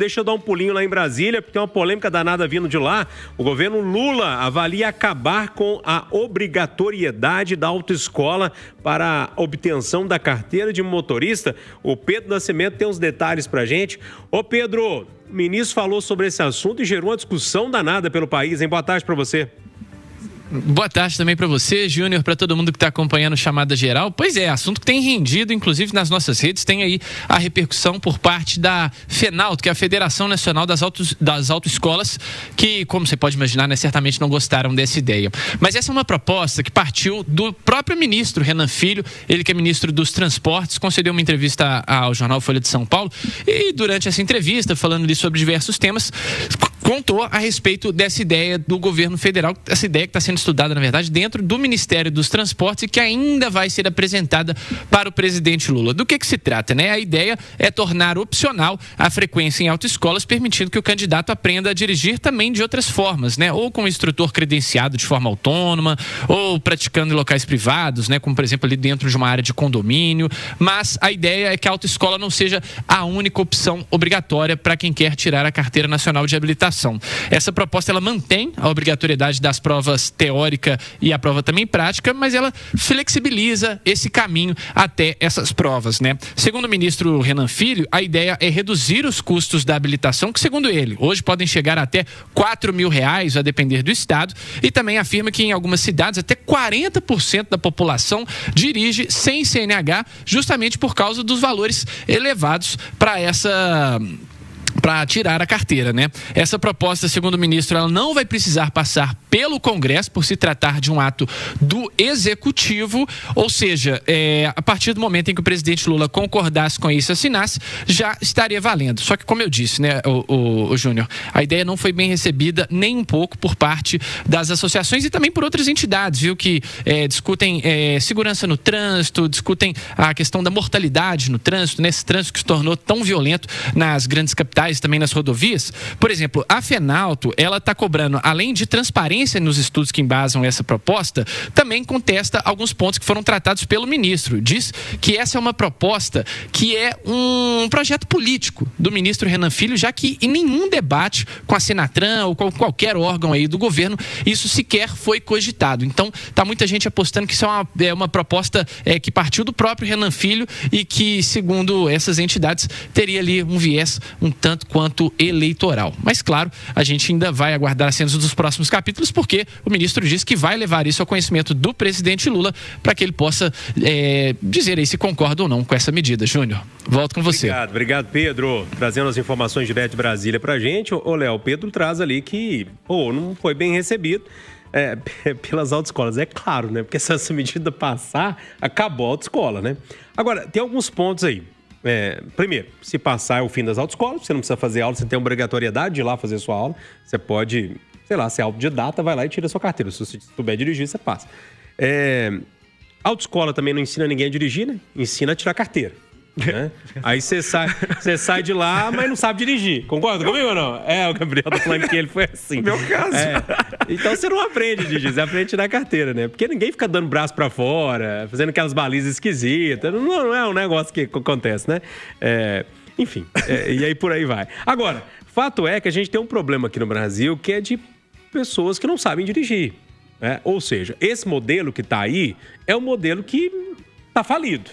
Deixa eu dar um pulinho lá em Brasília, porque tem uma polêmica danada vindo de lá. O governo Lula avalia acabar com a obrigatoriedade da autoescola para a obtenção da carteira de motorista. O Pedro Nascimento tem uns detalhes pra gente. Ô Pedro, o ministro falou sobre esse assunto e gerou uma discussão danada pelo país, hein? Boa tarde pra você. Boa tarde também para você, Júnior, para todo mundo que está acompanhando Chamada Geral. Pois é, assunto que tem rendido, inclusive nas nossas redes, tem aí a repercussão por parte da FENALTO, que é a Federação Nacional das Autoescolas, que, como você pode imaginar, né, certamente não gostaram dessa ideia. Mas essa é uma proposta que partiu do próprio ministro Renan Filho, ele que é ministro dos Transportes, concedeu uma entrevista ao jornal Folha de São Paulo e durante essa entrevista, falando ali sobre diversos temas, contou a respeito dessa ideia do governo federal, essa ideia que está sendo estudada, na verdade, dentro do Ministério dos Transportes e que ainda vai ser apresentada para o presidente Lula. Do que se trata, né? A ideia é tornar opcional a frequência em autoescolas, permitindo que o candidato aprenda a dirigir também de outras formas, né? Ou com um instrutor credenciado de forma autônoma, ou praticando em locais privados, né? Como, por exemplo, ali dentro de uma área de condomínio. Mas a ideia é que a autoescola não seja a única opção obrigatória para quem quer tirar a Carteira Nacional de Habilitação. Essa proposta, ela mantém a obrigatoriedade das provas teórica e a prova também prática, mas ela flexibiliza esse caminho até essas provas, né? Segundo o ministro Renan Filho, a ideia é reduzir os custos da habilitação, que segundo ele, hoje podem chegar até R$4.000, a depender do estado, e também afirma que em algumas cidades até 40% da população dirige sem CNH, justamente por causa dos valores elevados para tirar a carteira, né? Essa proposta, segundo o ministro, ela não vai precisar passar pelo Congresso por se tratar de um ato do Executivo, ou seja, a partir do momento em que o presidente Lula concordasse com isso e assinasse, já estaria valendo. Só que, como eu disse, né, o Júnior, a ideia não foi bem recebida nem um pouco por parte das associações e também por outras entidades, viu, que discutem segurança no trânsito, discutem a questão da mortalidade no trânsito, nesse trânsito que se tornou tão violento nas grandes capitais, também nas rodovias. Por exemplo, a FENALTO, ela está cobrando, além de transparência nos estudos que embasam essa proposta, também contesta alguns pontos que foram tratados pelo ministro. Diz que essa é uma proposta que é um projeto político do ministro Renan Filho, já que em nenhum debate com a Senatran ou com qualquer órgão aí do governo, isso sequer foi cogitado. Então, tá muita gente apostando que isso é uma proposta que partiu do próprio Renan Filho e que, segundo essas entidades, teria ali um viés um tanto quanto eleitoral. Mas, claro, a gente ainda vai aguardar as cenas dos próximos capítulos, porque o ministro disse que vai levar isso ao conhecimento do presidente Lula para que ele possa dizer aí se concorda ou não com essa medida. Júnior, volto com você. Obrigado, Pedro. Trazendo as informações direto de Brasília pra gente. Ô, Léo, o Pedro traz ali que não foi bem recebido pelas autoescolas. É claro, né? Porque se essa medida passar, acabou a autoescola, né? Agora, tem alguns pontos aí. Primeiro, se passar é o fim das autoescolas, você não precisa fazer aula, você tem obrigatoriedade de ir lá fazer sua aula, você pode, sei lá, ser autodidata, vai lá e tira sua carteira, se você souber dirigir, você passa. Autoescola também não ensina ninguém a dirigir, né? Ensina a tirar carteira, né? Aí você sai de lá, mas não sabe dirigir, concorda comigo ou não? O Gabriel tá falando que ele foi assim. Meu caso. Então você não aprende a dirigir, você aprende a tirar carteira, né? Porque ninguém fica dando braço pra fora, fazendo aquelas balizas esquisitas, não é um negócio que acontece, né? Enfim, e aí por aí vai. Agora, fato é que a gente tem um problema aqui no Brasil que é de pessoas que não sabem dirigir, né? Ou seja, esse modelo que tá aí é um modelo que tá falido.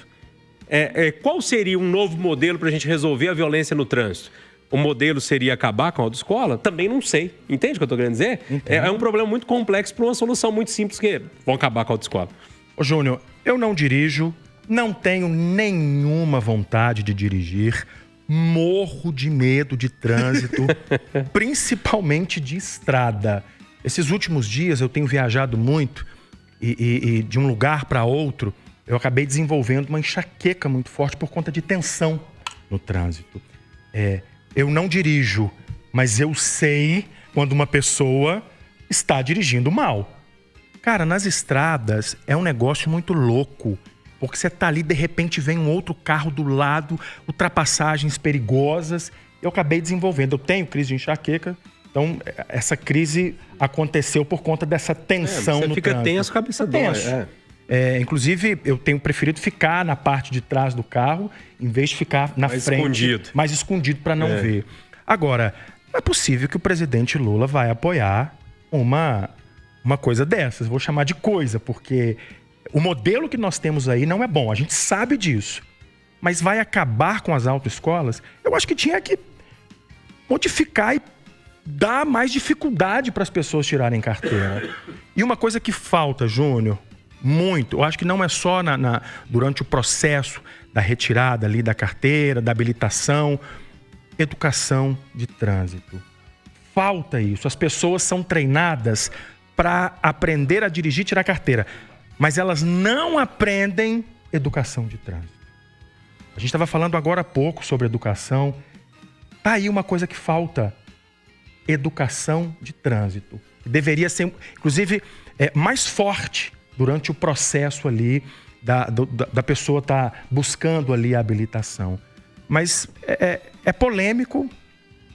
Qual seria um novo modelo para a gente resolver a violência no trânsito? O modelo seria acabar com a autoescola? Também não sei. Entende o que eu estou querendo dizer? É um problema muito complexo para uma solução muito simples que vão acabar com a autoescola. Ô, Júnior, eu não dirijo, não tenho nenhuma vontade de dirigir, morro de medo de trânsito, principalmente de estrada. Esses últimos dias eu tenho viajado muito e de um lugar para outro, eu acabei desenvolvendo uma enxaqueca muito forte por conta de tensão no trânsito. Eu não dirijo, mas eu sei quando uma pessoa está dirigindo mal. Cara, nas estradas é um negócio muito louco, porque você tá ali, de repente vem um outro carro do lado, ultrapassagens perigosas. Eu acabei desenvolvendo, eu tenho crise de enxaqueca, então essa crise aconteceu por conta dessa tensão no trânsito. Você fica tenso, cabeça dói. Inclusive, eu tenho preferido ficar na parte de trás do carro, em vez de ficar na frente, mais escondido para não ver. Agora, não é possível que o presidente Lula vai apoiar uma coisa dessas. Vou chamar de coisa, porque o modelo que nós temos aí não é bom. A gente sabe disso. Mas vai acabar com as autoescolas? Eu acho que tinha que modificar e dar mais dificuldade para as pessoas tirarem carteira. E uma coisa que falta, Júnior, muito, eu acho que não é só durante o processo da retirada ali da carteira, da habilitação, educação de trânsito. Falta isso. As pessoas são treinadas para aprender a dirigir e tirar carteira, mas elas não aprendem educação de trânsito. A gente estava falando agora há pouco sobre educação. Tá aí uma coisa que falta: educação de trânsito. Que deveria ser, inclusive, mais forte durante o processo ali da pessoa estar buscando ali a habilitação. Mas é polêmico.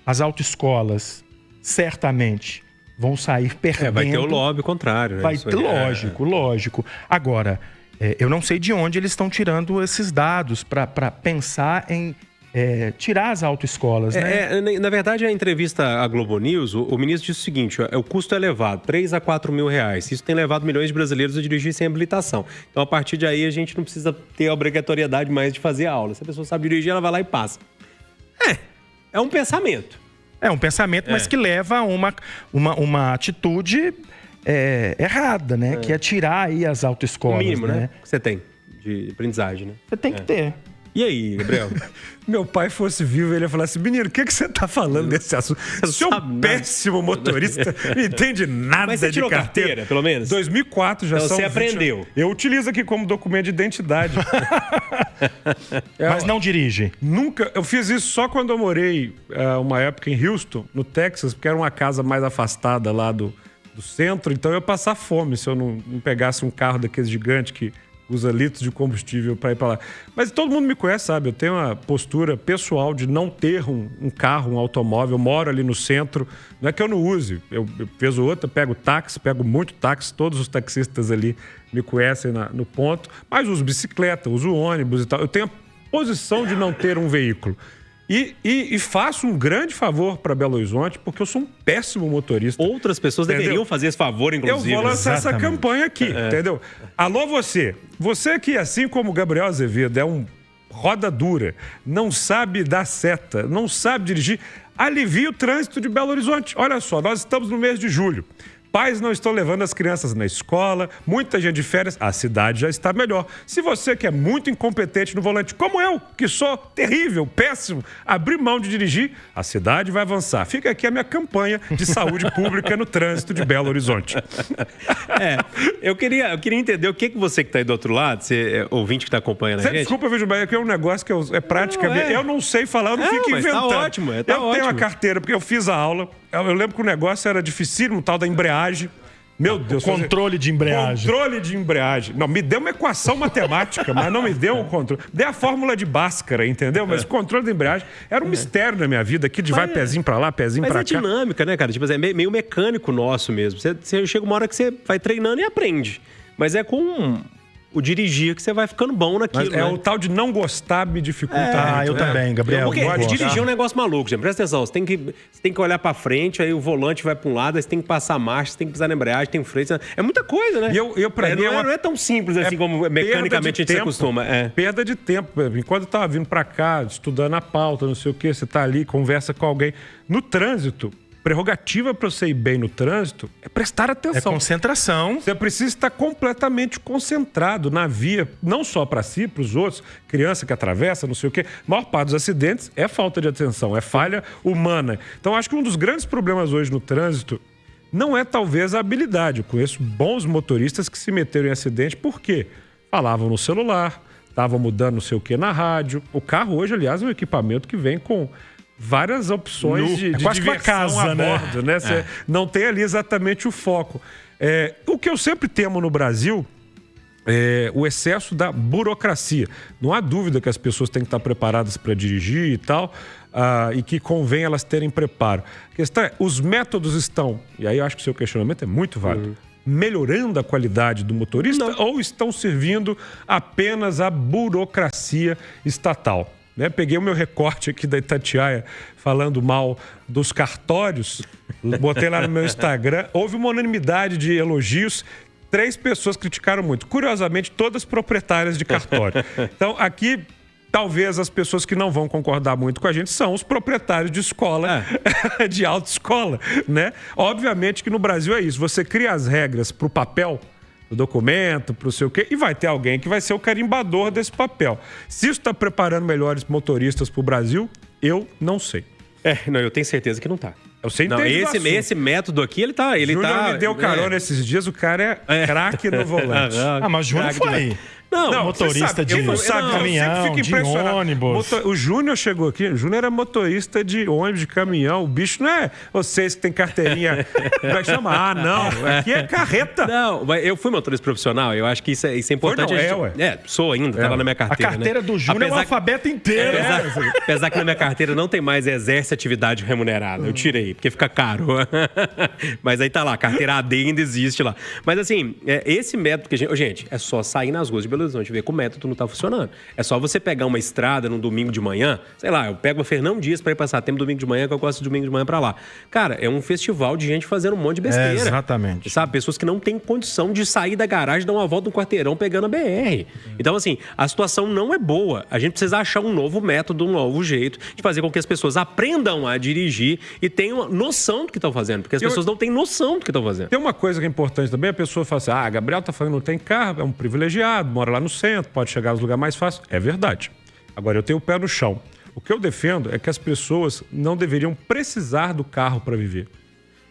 As autoescolas certamente vão sair perdendo. Vai ter o lobby contrário, né? Vai ter, lógico. Agora, eu não sei de onde eles estão tirando esses dados para pensar em tirar as autoescolas, né? Na verdade, a entrevista à Globo News, o ministro disse o seguinte: o custo é elevado, 3 a 4 mil reais. Isso tem levado milhões de brasileiros a dirigir sem habilitação. Então, a partir de aí, a gente não precisa ter a obrigatoriedade mais de fazer aula. Se a pessoa sabe dirigir, ela vai lá e passa. É um pensamento. É um pensamento, mas que leva a uma atitude errada, né? Que é tirar aí as autoescolas. O mínimo, né? Que você tem de aprendizagem, né? Você tem que ter. E aí, Gabriel? Meu pai fosse vivo, ele ia falar assim: menino, o que você tá falando desse assunto? Você é um péssimo motorista, não entende nada. Mas você de tirou carteira, pelo menos? 2004 já então são você aprendeu. Eu utilizo aqui como documento de identidade. Mas não dirige? Nunca. Eu fiz isso só quando eu morei uma época em Houston, no Texas, porque era uma casa mais afastada lá do centro, então eu ia passar fome se eu não pegasse um carro daqueles gigantes que usa litros de combustível para ir para lá. Mas todo mundo me conhece, sabe? Eu tenho uma postura pessoal de não ter um carro, um automóvel. Eu moro ali no centro. Não é que eu não use. Eu vez ou outra, pego táxi, pego muito táxi. Todos os taxistas ali me conhecem no ponto. Mas uso bicicleta, uso ônibus e tal. Eu tenho a posição de não ter um veículo. E faço um grande favor para Belo Horizonte, porque eu sou um péssimo motorista. Outras pessoas deveriam fazer esse favor, inclusive. Eu vou lançar essa campanha aqui, entendeu? Alô, você. Você que, assim como o Gabriel Azevedo, é um roda dura, não sabe dar seta, não sabe dirigir, alivia o trânsito de Belo Horizonte. Olha só, nós estamos no mês de julho. Pais não estão levando as crianças na escola, muita gente de férias, a cidade já está melhor. Se você que é muito incompetente no volante, como eu, que sou terrível, péssimo, abrir mão de dirigir, a cidade vai avançar. Fica aqui a minha campanha de saúde pública no trânsito de Belo Horizonte. Eu queria entender o que você que está aí do outro lado, você ouvinte que está acompanhando a gente. Desculpa, vejo bem, aqui é um negócio que é praticamente... Eu não sei falar, eu não fico inventando. Tá ótimo, eu tenho a carteira, porque eu fiz a aula. Eu lembro que o negócio era dificílimo, o tal da embreagem. Meu Deus. Controle de embreagem. Controle de embreagem. Não, me deu uma equação matemática, mas não me deu um controle. Dei a fórmula de Bhaskara, entendeu? Mas o controle da embreagem era um mistério na minha vida, aqui de vai pezinho pra lá, pezinho pra cá. Mas é dinâmica, né, cara? Tipo, é meio mecânico nosso mesmo. Você chega uma hora que você vai treinando e aprende. Mas é com o dirigir que você vai ficando bom naquilo. Mas o tal de não gostar me dificulta. Eu também, Gabriel. Porque dirigir é um negócio maluco, gente. Presta atenção, você tem que olhar pra frente, aí o volante vai pra um lado, aí você tem que passar a marcha, você tem que pisar na embreagem, tem freio. É muita coisa, né? Não é tão simples assim como mecanicamente a gente se acostuma. Perda de tempo. Enquanto eu tava vindo pra cá, estudando a pauta, não sei o quê, você tá ali, conversa com alguém. No trânsito, prerrogativa para você ir bem no trânsito é prestar atenção. É concentração. Você precisa estar completamente concentrado na via, não só para si, para os outros, criança que atravessa, não sei o quê. A maior parte dos acidentes é falta de atenção, é falha humana. Então, acho que um dos grandes problemas hoje no trânsito não é talvez a habilidade. Eu conheço bons motoristas que se meteram em acidente porque falavam no celular, estavam mudando não sei o quê na rádio. O carro hoje, aliás, é um equipamento que vem com várias opções de diversão casa, a bordo, né? Você não tem ali exatamente o foco. O que eu sempre temo no Brasil é o excesso da burocracia. Não há dúvida que as pessoas têm que estar preparadas para dirigir e tal, e que convém elas terem preparo. A questão é, os métodos estão, e aí eu acho que o seu questionamento é muito válido, melhorando a qualidade do motorista ou estão servindo apenas à burocracia estatal? né? Peguei o meu recorte aqui da Itatiaia falando mal dos cartórios, botei lá no meu Instagram, houve uma unanimidade de elogios. 3 pessoas criticaram muito. Curiosamente, todas proprietárias de cartório. Então, aqui, talvez as pessoas que não vão concordar muito com a gente são os proprietários de escola, de autoescola, né? Obviamente que no Brasil é isso. Você cria as regras para o papel, o documento, para o sei o quê, e vai ter alguém que vai ser o carimbador desse papel. Se isso está preparando melhores motoristas para o Brasil, eu não sei. Não, eu tenho certeza que não tá. Você não, esse método aqui, ele tá... Júnior me deu carona esses dias, o cara é craque no volante. Mas o Júnior foi... Não, motorista de caminhão, de ônibus. O Júnior chegou aqui, o Júnior era motorista de ônibus, de caminhão. O bicho não é vocês que tem carteirinha. Vai chamar, não. Aqui é carreta. Não, mas eu fui motorista profissional, eu acho que isso é importante. Sou ainda, tá lá na minha carteira. A carteira do Júnior é o alfabeto inteiro. Apesar que na minha carteira não tem mais exerce atividade remunerada. Eu tirei, porque fica caro. Mas aí tá lá, a carteira AD ainda existe lá. Mas assim, esse método que gente, é só sair nas ruas de Belo Horizonte, ver que o método não tá funcionando. É só você pegar uma estrada num domingo de manhã, sei lá, eu pego a Fernão Dias para ir passar tempo domingo de manhã, que eu gosto de domingo de manhã para lá. Cara, é um festival de gente fazendo um monte de besteira. Exatamente. Sabe? Pessoas que não têm condição de sair da garagem, dar uma volta no quarteirão pegando a BR. Então, assim, a situação não é boa. A gente precisa achar um novo método, um novo jeito de fazer com que as pessoas aprendam a dirigir e tenham noção do que estão fazendo, porque as pessoas não têm noção do que estão fazendo. Tem uma coisa que é importante também, a pessoa fala assim, Gabriel tá falando que não tem carro, é um privilegiado, mora lá no centro, pode chegar nos lugares mais fáceis. É verdade. Agora, eu tenho o pé no chão. O que eu defendo é que as pessoas não deveriam precisar do carro para viver.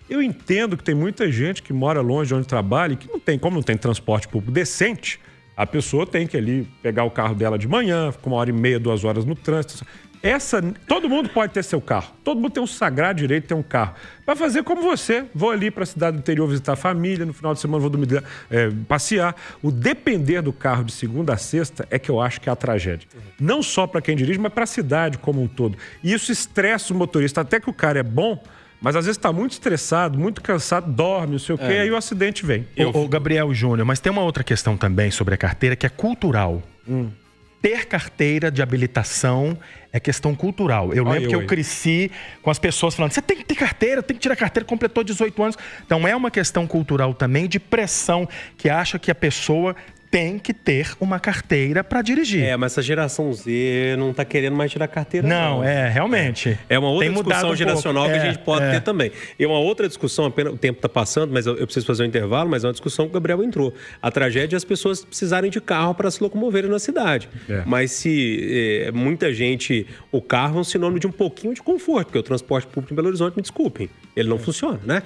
Eu entendo que tem muita gente que mora longe de onde trabalha e que não tem, como não tem transporte público decente, a pessoa tem que ali pegar o carro dela de manhã, ficar 1h30, 2 horas no trânsito. Todo mundo pode ter seu carro. Todo mundo tem um sagrado direito de ter um carro. Vai fazer como você. Vou ali para a cidade do interior visitar a família, no final de semana vou dormir, passear. O depender do carro de segunda a sexta é que eu acho que é a tragédia. Não só para quem dirige, mas para a cidade como um todo. E isso estressa o motorista. Até que o cara é bom, mas às vezes está muito estressado, muito cansado, dorme, não sei o quê, aí o acidente vem. O Gabriel Júnior, mas tem uma outra questão também sobre a carteira que é cultural. Ter carteira de habilitação é questão cultural. Eu lembro que eu cresci com as pessoas falando, você tem que ter carteira, tem que tirar carteira, completou 18 anos. Então é uma questão cultural também de pressão, que acha que a pessoa tem que ter uma carteira para dirigir. Mas essa geração Z não tá querendo mais tirar carteira. Não, realmente. É uma outra discussão geracional que a gente pode ter também. E uma outra discussão, apenas o tempo tá passando, mas eu preciso fazer um intervalo, mas é uma discussão que o Gabriel entrou. A tragédia é as pessoas precisarem de carro para se locomoverem na cidade. Mas se muita gente... O carro é um sinônimo de um pouquinho de conforto, porque o transporte público em Belo Horizonte, me desculpem, ele não funciona, né?